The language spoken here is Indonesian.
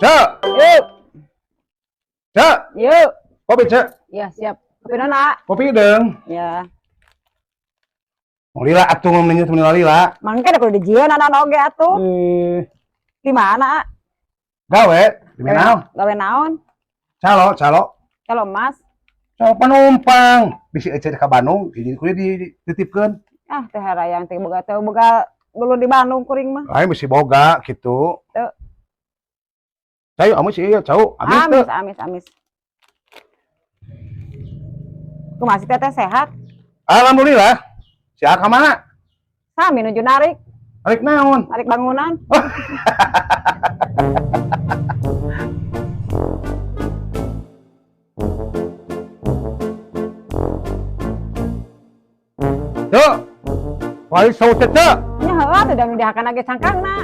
Cek, Yuk, cek, yuk. kopi cek, Ya, siap. Kopi nona. kopi deng. Ya. Mau lila atuh ngomongnya temen lila. Mangke da kudu dijieun anak oge atuh. Di mana? Gawe, di mana? Gawe naon? Calo, calo, Kalau Mas. calo penumpang. Bisi ece ka Bandung, jadi kuliah dititipkeun. Ah, teh harayang teh boga dulu di Bandung kuring mah. Lain bisi boga gitu. Teu. Cayu amus ieu, cau, amis teu. Amis. Kumasih teteh sehat? Alhamdulillah. Si Aka mana? Sami nuju narik, Narik naon? narik bangunan. Cek, wali sautet cek. Nya heula teh da nu dihakan age cangkangna.